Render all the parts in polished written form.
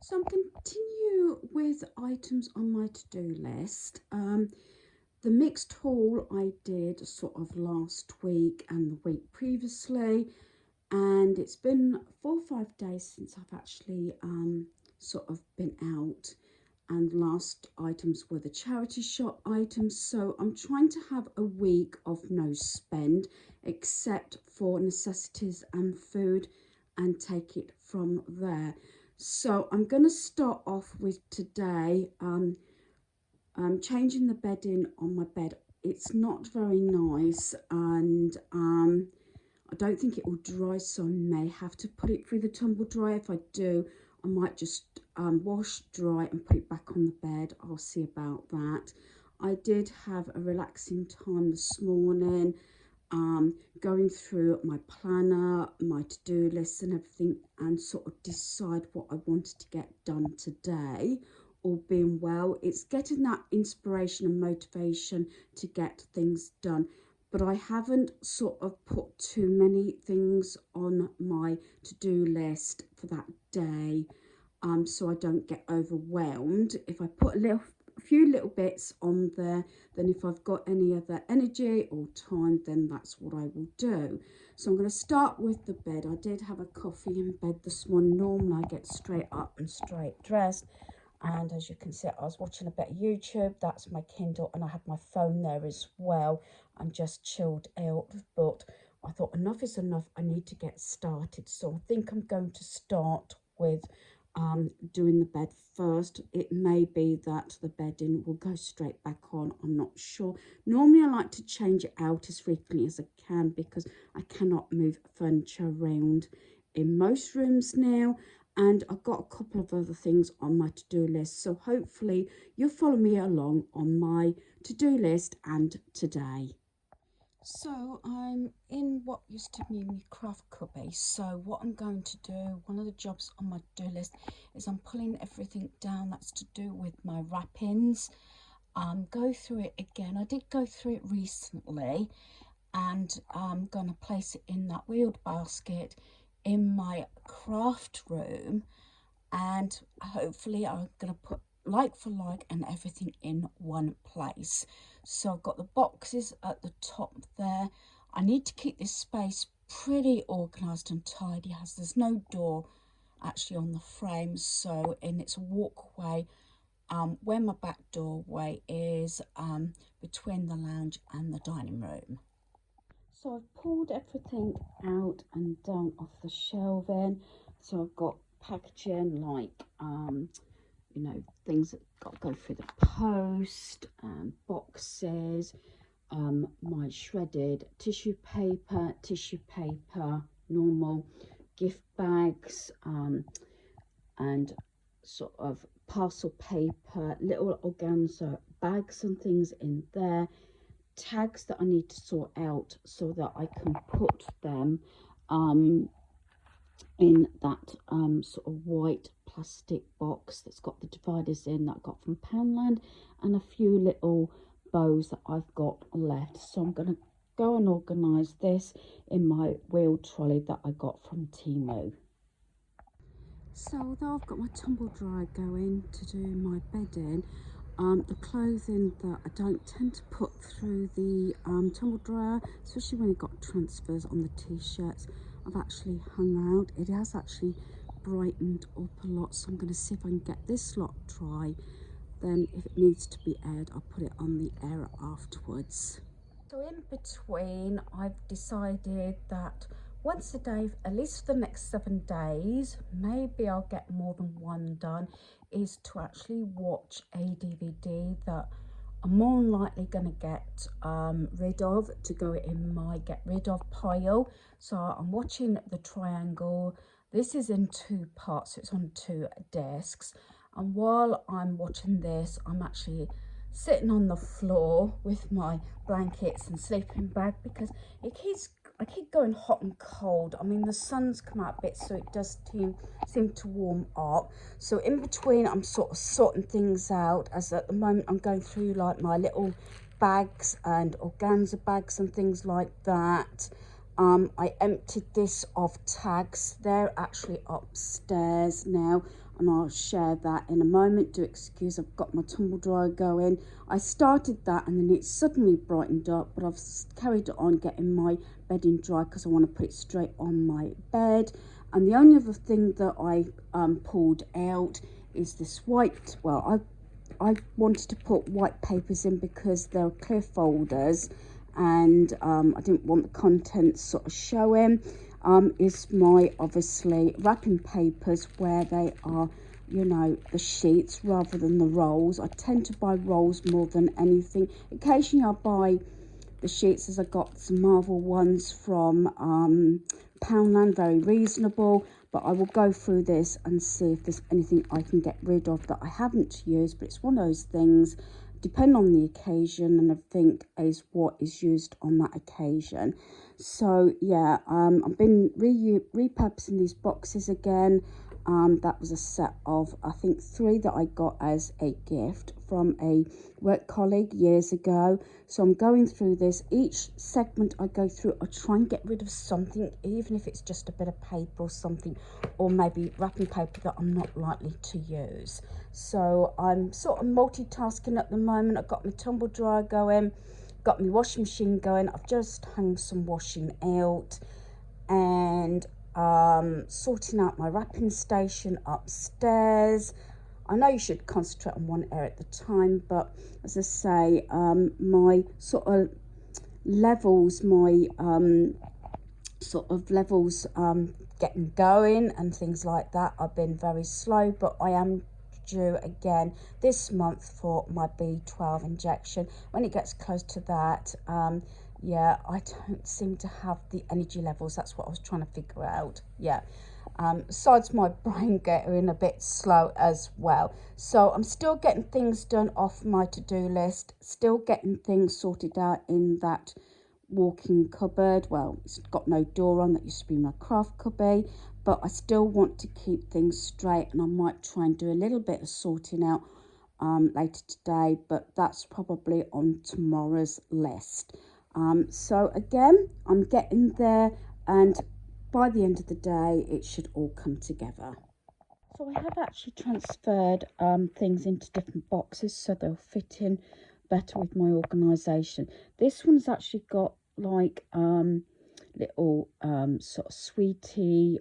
So I'm continue with items on my to-do list. The mixed haul I did sort of last week and the week previously, and it's been 4 or 5 days since I've actually sort of been out. And the last items were the charity shop items, so I'm trying to have a week of no spend except for necessities and food and take it from there. So I'm going to start off with today changing the bedding on my bed. It's not very nice, and I don't think it will dry, so I may have to put it through the tumble dryer. If I do, I might just wash, dry and put it back on the bed. I'll see about that. I did have a relaxing time this morning, going through my planner, my to-do list and everything, and sort of decide what I wanted to get done today. All being well, it's getting that inspiration and motivation to get things done. But I haven't sort of put too many things on my to-do list for that day, so I don't get overwhelmed. If I put a few little bits on there, then if I've got any other energy or time, then that's what I will do. So I'm going to start with the bed. I did have a coffee in bed this morning. Normally I get straight up and straight dressed, and as you can see, I was watching a bit of YouTube. That's my Kindle, and I had my phone there as well, and just chilled out. But I thought enough is enough. I need to get started, so I think I'm going to start with doing the bed first. It may be that the bedding will go straight back on, I'm not sure. Normally I like to change it out as frequently as I can because I cannot move furniture around in most rooms now, and I've got a couple of other things on my to-do list, so hopefully you'll follow me along on my to-do list and today. So I'm in what used to be my craft cubby. So what I'm going to do, one of the jobs on my to-do list is I'm pulling everything down that's to do with my wrappings. Go through it again. I did go through it recently, and I'm going to place it in that wheeled basket in my craft room, and hopefully I'm going to put like for like and everything in one place. So I've got the boxes at the top there. I need to keep this space pretty organized and tidy, as there's no door actually on the frame, so and it's a walkway where my back doorway is, between the lounge and the dining room. So I've pulled everything out and down off the shelving. So I've got packaging like things that got to go through the post, boxes, my shredded tissue paper, normal gift bags, and sort of parcel paper, little organza bags and things in there, tags that I need to sort out so that I can put them in that sort of white plastic box that's got the dividers in that I got from Poundland, and a few little bows that I've got left. So I'm going to go and organise this in my wheeled trolley that I got from Temu. So although I've got my tumble dryer going to do my bedding, the clothing that I don't tend to put through the tumble dryer, especially when it got transfers on the t-shirts, I've actually hung out. It has actually brightened up a lot, so I'm going to see if I can get this lot dry. Then if it needs to be aired, I'll put it on the air afterwards. So in between, I've decided that once a day, at least for the next 7 days, maybe I'll get more than one done, is to actually watch a DVD that I'm more than likely going to get rid of, to go in my get rid of pile. So I'm watching The Triangle. This is in 2 parts, so it's on 2 discs. And while I'm watching this, I'm actually sitting on the floor with my blankets and sleeping bag because I keep going hot and cold. I mean, the sun's come out a bit, so it does seem to warm up. So in between, I'm sort of sorting things out, as at the moment I'm going through like my little bags and organza bags and things like that. I emptied this of tags. They're actually upstairs now. and I'll share that in a moment. Do excuse, I've got my tumble dryer going. I started that and then it suddenly brightened up, but I've carried on getting my bedding dry because I want to put it straight on my bed. And the only other thing that I pulled out is this white, well, I wanted to put white papers in because they're clear folders, and I didn't want the contents sort of showing. Is my obviously wrapping papers where they are, you know, the sheets rather than the rolls. I tend to buy rolls more than anything. Occasionally I buy the sheets, as I got some Marvel ones from Poundland, very reasonable. But I will go through this and see if there's anything I can get rid of that I haven't used. But it's one of those things, depend on the occasion, and I think is what is used on that occasion. So yeah, I've been repurposing these boxes again. That was a set of, I think, 3 that I got as a gift from a work colleague years ago. So I'm going through this. Each segment I go through, I try and get rid of something, even if it's just a bit of paper or something, or maybe wrapping paper that I'm not likely to use. So I'm sort of multitasking at the moment. I've got my tumble dryer going, got my washing machine going. I've just hung some washing out, and sorting out my wrapping station upstairs. I know you should concentrate on one area at the time, but as I say, my sort of levels, getting going and things like that, I've been very slow, but I am due again this month for my B12 injection. When it gets close to that, yeah, I don't seem to have the energy levels. That's what I was trying to figure out. Yeah. Besides my brain getting a bit slow as well. So I'm still getting things done off my to-do list, still getting things sorted out in that walk-in cupboard. Well, it's got no door on, that used to be my craft cubby, but I still want to keep things straight, and I might try and do a little bit of sorting out later today, but that's probably on tomorrow's list. So again, I'm getting there, and by the end of the day, it should all come together. So I have actually transferred things into different boxes so they'll fit in better with my organisation. This one's actually got like little sort of sweetie,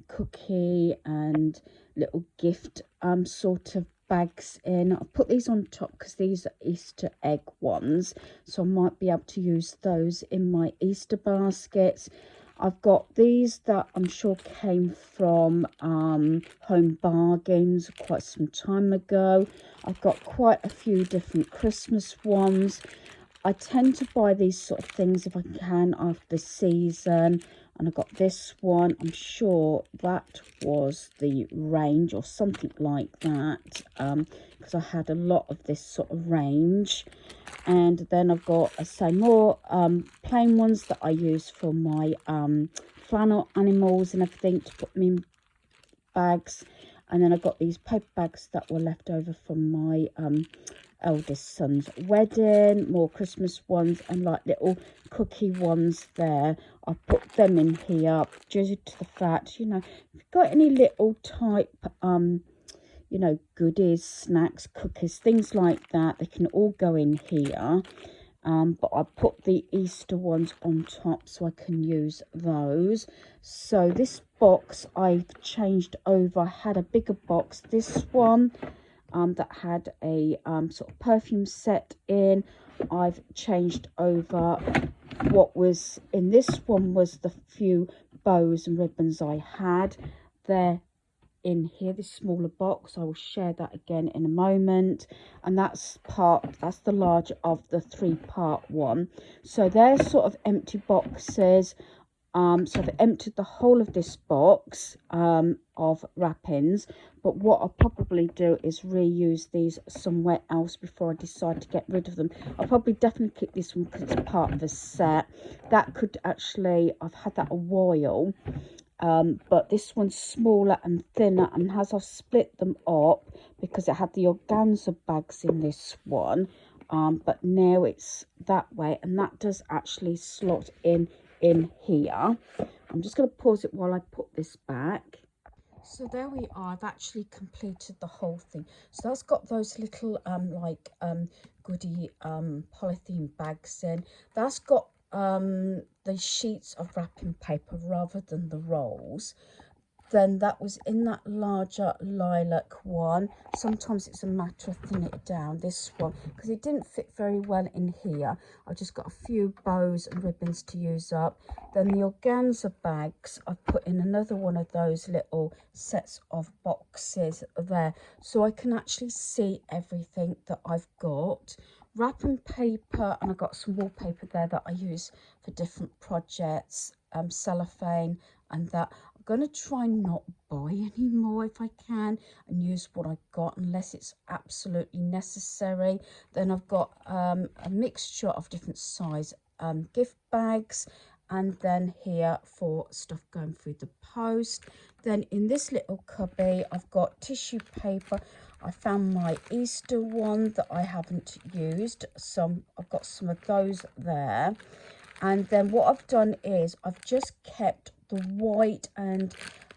cookie and little gift sort of bags in. I've put these on top because these are Easter egg ones, so I might be able to use those in my Easter baskets. I've got these that I'm sure came from Home Bargains quite some time ago. I've got quite a few different Christmas ones. I tend to buy these sort of things if I can after the season. And I got this one. I'm sure that was the range or something like that, because I had a lot of this sort of range. And then I've got, I say, more plain ones that I use for my flannel animals and everything to put them in bags. And then I've got these paper bags that were left over from my eldest son's wedding, more Christmas ones, and like little cookie ones there. I put them in here due to the fact, you know, if you've got any little type you know, goodies, snacks, cookies, things like that, they can all go in here. But I put the Easter ones on top so I can use those. So this box I've changed over. I had a bigger box, this one that had a sort of perfume set in. I've changed over. What was in this one was the few bows and ribbons I had. They're in here, this smaller box. I will share that again in a moment, and that's the larger of the 3-part one. So they're sort of empty boxes. So I've emptied the whole of this box of wrappings, but what I'll probably do is reuse these somewhere else before I decide to get rid of them. I'll probably definitely keep this one because it's part of a set. That could actually, I've had that a while. But this one's smaller and thinner, and as I've split them up because it had the organza bags in this one, but now it's that way, and that does actually slot in here. I'm just going to pause it while I put this back. So there we are. I've actually completed the whole thing. So that's got those little goodie polythene bags in. That's got the sheets of wrapping paper rather than the rolls. Then that was in that larger lilac one. Sometimes it's a matter of thinning it down, this one, because it didn't fit very well in here. I've just got a few bows and ribbons to use up. Then the organza bags, I've put in another one of those little sets of boxes there, so I can actually see everything that I've got. Wrapping paper, and I've got some wallpaper there that I use for different projects, cellophane and that. Going to try not buy any more if I can and use what I got unless it's absolutely necessary. Then I've got a mixture of different size gift bags, and then here for stuff going through the post. Then in this little cubby I've got tissue paper. I found my Easter one that I haven't used, so I've got some of those there. And then what I've done is I've just kept the white and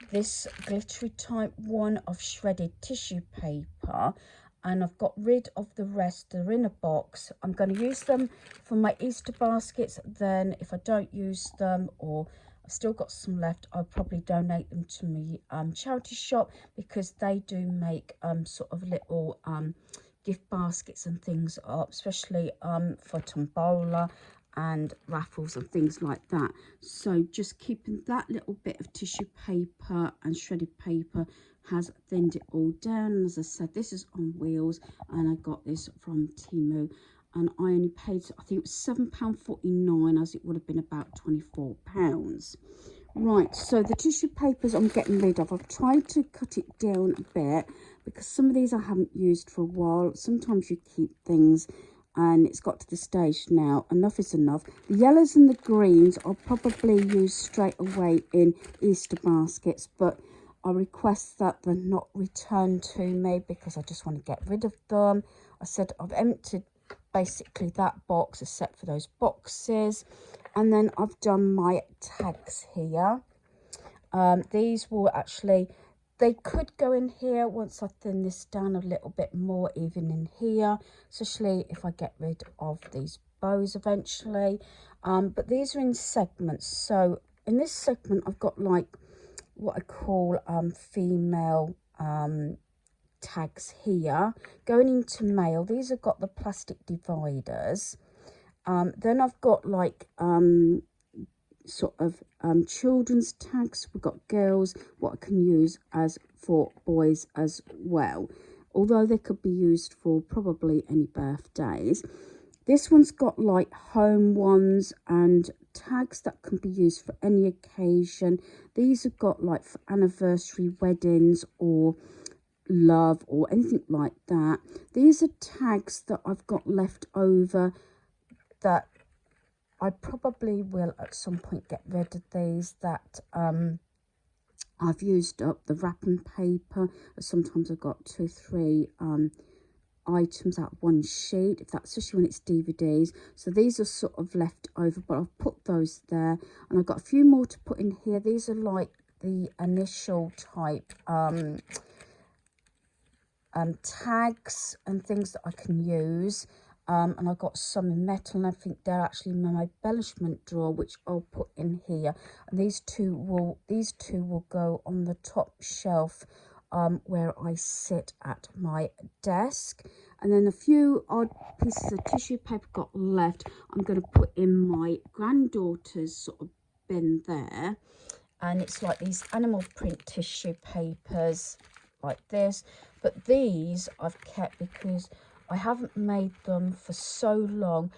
this glittery type one of shredded tissue paper, and I've got rid of the rest. They're in a box. I'm going to use them for my Easter baskets. Then if I don't use them, or I've still got some left, I'll probably donate them to my charity shop, because they do make sort of little gift baskets and things up, especially for tombola and raffles and things like that. So just keeping that little bit of tissue paper and shredded paper has thinned it all down. And as I said, this is on wheels, and I got this from Temu, and I only paid, I think it was £7.49, as it would have been about £24. Right, so the tissue papers I'm getting rid of. I've tried to cut it down a bit because some of these I haven't used for a while. Sometimes you keep things and it's got to the stage now, enough is enough. The yellows and the greens I'll probably use straight away in Easter baskets, but I request that they're not returned to me because I just want to get rid of them. I said I've emptied basically that box except for those boxes, and then I've done my tags here. These will actually, they could go in here once I thin this down a little bit more, even in here, especially if I get rid of these bows eventually. But these are in segments. So in this segment I've got like what I call female tags here. Going into male, these have got the plastic dividers. Then I've got like sort of children's tags. We've got girls, what I can use as for boys as well, although they could be used for probably any birthdays. This one's got like home ones and tags that can be used for any occasion. These have got like for anniversary, weddings, or love, or anything like that. These are tags that I've got left over that I probably will at some point get rid of these, that I've used up the wrapping paper. Sometimes I've got 2 or 3 items out one sheet, if that's, especially when it's DVDs. So these are sort of left over, but I've put those there, and I've got a few more to put in here. These are like the initial type tags and things that I can use. And I've got some in metal, and I think they're actually in my embellishment drawer, which I'll put in here. And these two will go on the top shelf where I sit at my desk. And then a few odd pieces of tissue paper got left, I'm going to put in my granddaughter's sort of bin there. And it's like these animal print tissue papers like this, but these I've kept because I haven't made them for so long.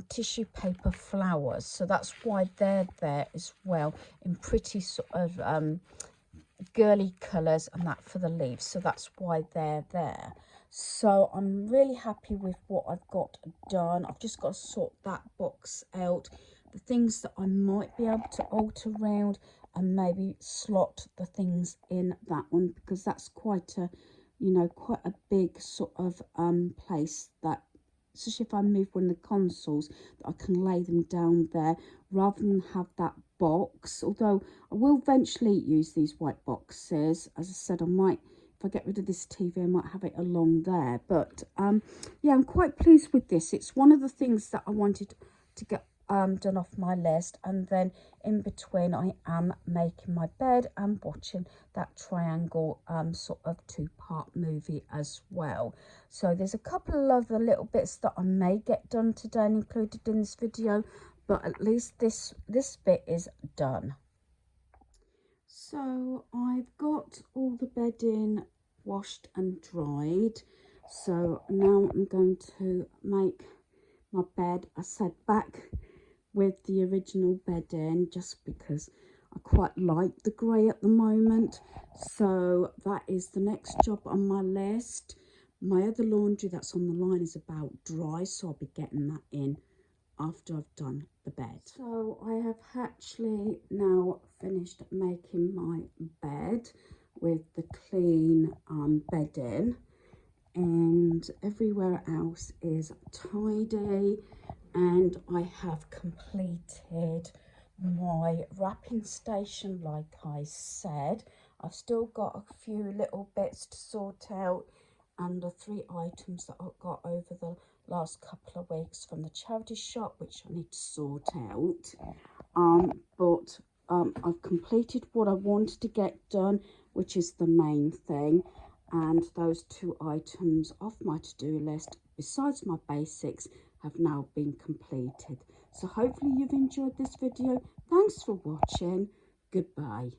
Tissue paper flowers, so that's why they're there as well, in pretty sort of girly colours, and that for the leaves, so that's why they're there. So I'm really happy with what I've got done. I've just got to sort that box out, the things that I might be able to alter around, and maybe slot the things in that one, because that's quite a, you know, quite a big sort of place, that especially if I move one of the consoles, that I can lay them down there rather than have that box, although I will eventually use these white boxes. As I said, I might, if I get rid of this TV, I might have it along there. But yeah, I'm quite pleased with this. It's one of the things that I wanted to get done off my list, and then in between I am making my bed and watching that triangle sort of two-part movie as well. So there's a couple of other little bits that I may get done today and included in this video, but at least this bit is done. So I've got all the bedding washed and dried, so now I'm going to make my bed. I said back with the original bedding just because I quite like the grey at the moment. So that is the next job on my list. My other laundry that's on the line is about dry, so I'll be getting that in after I've done the bed. So I have actually now finished making my bed with the clean bedding, and everywhere else is tidy, and I have completed my wrapping station like I said. I've still got a few little bits to sort out, and the 3 items that I've got over the last couple of weeks from the charity shop, which I need to sort out. But I've completed what I wanted to get done, which is the main thing, and those 2 items off my to-do list, besides my basics, have now been completed. So hopefully you've enjoyed this video. Thanks for watching. Goodbye.